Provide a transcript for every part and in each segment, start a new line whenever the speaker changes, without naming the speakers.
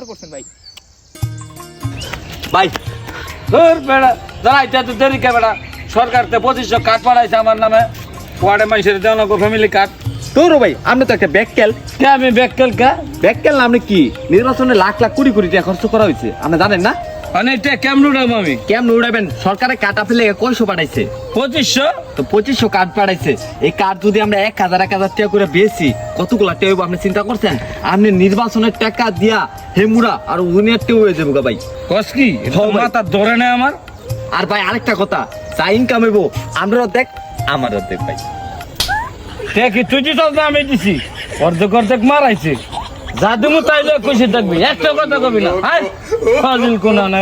করছেন ভাই
ভাই তোর বেড়া দাঁড়াইতে তো দেরি কে বেড়া সরকার তো 2500 কার্ড পাঠাইছে আমার নামে ওয়ার্ডে মানুষের দেওয়া না ফ্যামিলি কার্ড।
তোর ভাই আপনি তো একটা ব্যাককেল
কে আমি ব্যাককেল কে
ব্যাককেল না আপনি কি নির্বাচনে লাখ লাখ কোটি কোটি টাকা খরচ করা হয়েছে আপনি জানেন না?
অনেকটা কেমন উড়াবো আমি
কেমন উড়াবেন? সরকারের কার্ড আপনি লেগে কয়শো পাঠাইছে?
2500
তো 2500 কার্ড পাঠাইছে। এই কার্ড যদি আমরা 1000 টাকা করে বেশি কতগুলা টাকা হইব আপনি চিন্তা করছেন? আপনি নির্বাচনের টাকা দিয়া হেমুরা আর উনিয়ার টেউ হয়ে যাবো গা ভাই।
কস কি মাথা ধরে না আমার।
আর ভাই আরেকটা কথা, যা ইনকাম হইব আমরাও দেখ আমারও দেখ ভাই।
দেখি তুই দিছস না আমি দিছি অর্ধেক অর্ধেক মারাইছে যা দিমু তাইলে খুশি থাকবি একটা কথা কবি না। হাই ফাজিল কোন না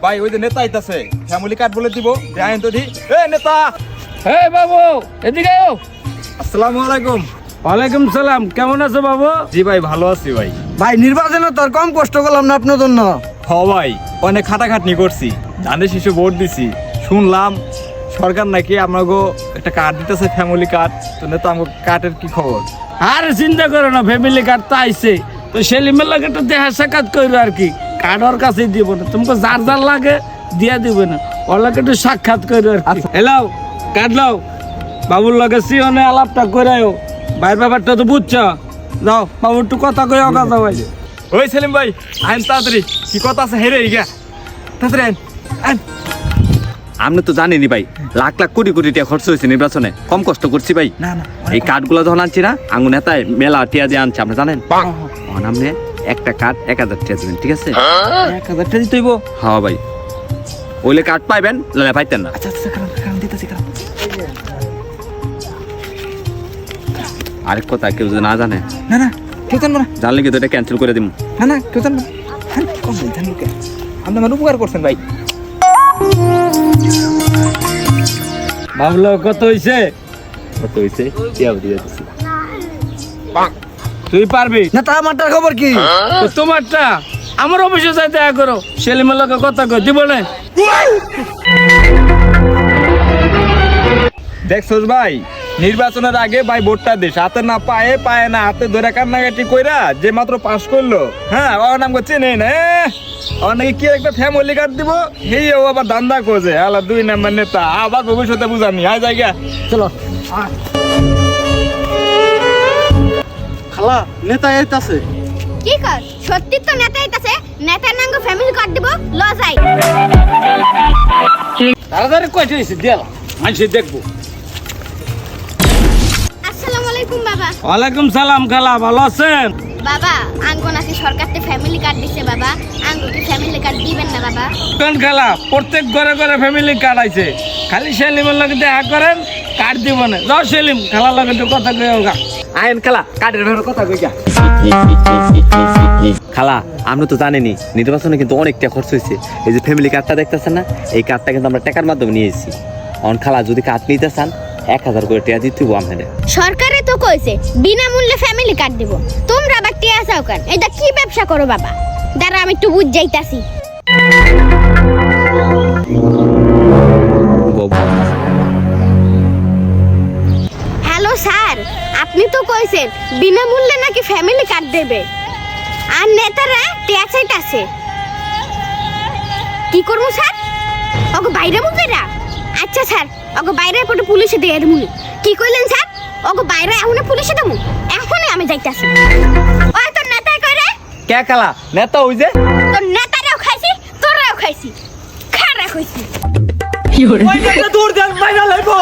ভাই ওই যে নেতা আইতাছে ফ্যামিলি কার্ড বলে দিব দেন তো দি। এ নেতা,
হে বাবু এদিকে আও।
আসসালামু আলাইকুম।
ওয়ালাইকুম সালাম, কেমন আছো বাবু?
জি ভাই ভালো আছি ভাই।
ভাই নির্বাচনে তোর কম কষ্ট করলাম না আপনার জন্য।
হ ভাই অনেক খাটাখাটনি করছি, ধানের শিশু ভোট দিছি। শুনলাম সরকার নাকি আপনাকে একটা কার্ড দিতেছে ফ্যামিলি কার্ড। তো নেতা আমার কার্ডের কি খবর?
আর চিন্তা করো না, ফ্যামিলি কার্ড তো আইছে, তো সেলিমের লাগে একটা দেখা সাক্ষাৎ করবো আর কি। কার্ড ওর কাছেই দিব না, তোমাকে যার যার লাগে দিয়ে দিব না, ওর লাগে একটু সাক্ষাৎ করবো আর কি। এলাও কার্ড লাও, বাবুর লাগে সিওনে আলাপটা করাও, ভাইয়ের ব্যাপারটা তো বুঝছো। যাও বাবু একটু কথা কই কথা ভাই।
ওই সেলিম ভাই আইন তাড়াতাড়ি, কি কথা আছে হেরে গা তাড়াতাড়ি আইন।
আপনি তো জানেনই ভাই লাখ লাখ কোটি কোটি টাকা খরচ হয়েছে নির্বাচনে, কম কষ্ট করছি ভাই।
না না
এই কার্ডগুলো যখন আনছি না আঙ্গু নেতায় মেলা টিয়া দিয়ে আনছে, আপনি জানেন? আপনি একটা কার্ড 1000 টাকা দেবেন, ঠিক আছে?
1000 টাকা দিতে হইব।
হ্যাঁ ভাই, ওইলে কার্ড পাইবেন, লালে পাইতেন না।
আচ্ছা আচ্ছা কারণ দিতেছি কারণ।
আরেক কথা কেউ যদি না জানে,
না না কেউ জানবো না।
জানলে কিন্তু এটা ক্যান্সেল করে দিব।
না না কেউ জানবো না। হ্যাঁ কম বল জানবো কে?
আপনি আমার উপকার করছেন ভাই।
ভাবলো কত হইছে?
কত হয়েছে? টিয়াও দিয়ে দিচ্ছি।
তুই পারবি
না তা আমারটার খবর কি?
তো তোমারটা আমার অফিসে যাই দেখা করো, সেলিমের লোকের কথা কই দিব না।
দেখছোস ভাই নির্বাচনের আগে ভাই ভোটটা দিস, হাতে না পায়ে পায়ে না হাতে ধরে কান্নাকাটি কইরা যে মাত্র পাস করলো, হ্যাঁ ওর নাম করছে নেই না নাকি কি একটা ফ্যামিলি কার্ড দিব, হেই ও আবার দান্দা করছে আলা 2 নাম্বার নেতা, আবার ভবিষ্যতে বুঝানি আয় জায়গা।
চলো খালা নেতা আইতাছে।
কি কর সত্যি তো নেতা আইতাছে, নেতার নাম ফ্যামিলি কার্ড দিব ল যাই।
তাড়াতাড়ি কইতে হইছে দেল মানুষ দেখবো।
আসসালামু আলাইকুম বাবা।
ওয়ালাইকুম সালাম, খালা ভালো আছেন?
বাবা আঙ্গো নাকি সরকার থেকে ফ্যামিলি কার্ড দিছে বাবা, আঙ্গো কি ফ্যামিলি কার্ড দিবেন না বাবা?
কোন খালা? প্রত্যেক ঘরে ঘরে ফ্যামিলি কার্ড আইছে, খালি সেলিমের লগে দেখা করেন কার্ড দিব না। যাও সেলিম খালার লগে একটু কথা কইও গা।
আইন খালা কার্ডের ব্যাপারে কথা কই গা। খালা আপনি তো জানেনই নির্বাচনে কিন্তু অনেক টাকা খরচ হয়েছে। এই যে ফ্যামিলি কার্ডটা দেখতেছেন না, এই কার্ডটা কিন্তু আমরা টাকার মাধ্যমে নিয়ে এসেছি। অন খালা যদি কার্ড নিতে চান 1000 করে টাকা দিতে হইব আপনাদের।
সরকারে তো কইছে বিনামূল্যে ফ্যামিলি কার্ড দিব, তোমরা আবার টিয়া চাও কেন? এটা কি ব্যবসা করো বাবা? দাঁড়া আমি একটু বুঝ যাইতাছি। হ্যালো স্যার, আপনি তো কইছেন বিনামূল্যে নাকি ফ্যামিলি কার্ড দেবে, আর নেতারা টিয়া চাইতাছে। কি করবো স্যার? ওকে বাইরে মুখেরা? আচ্ছা স্যার ওকে বাইরে পড়ে পুলিশে দিয়ে দেবো। কি কইলেন স্যার? ওকে বাইরে এখন পুলিশে দেবো? এখনই আমি যাইতাছি। ওই তোর নেতাই কই রে?
কে খালা? নেতা ওই যে।
তোর নেতারাও খাইছি তোরাও খাইছি, খারা খাইছি।
দূর দেন বাইরে লাইবো।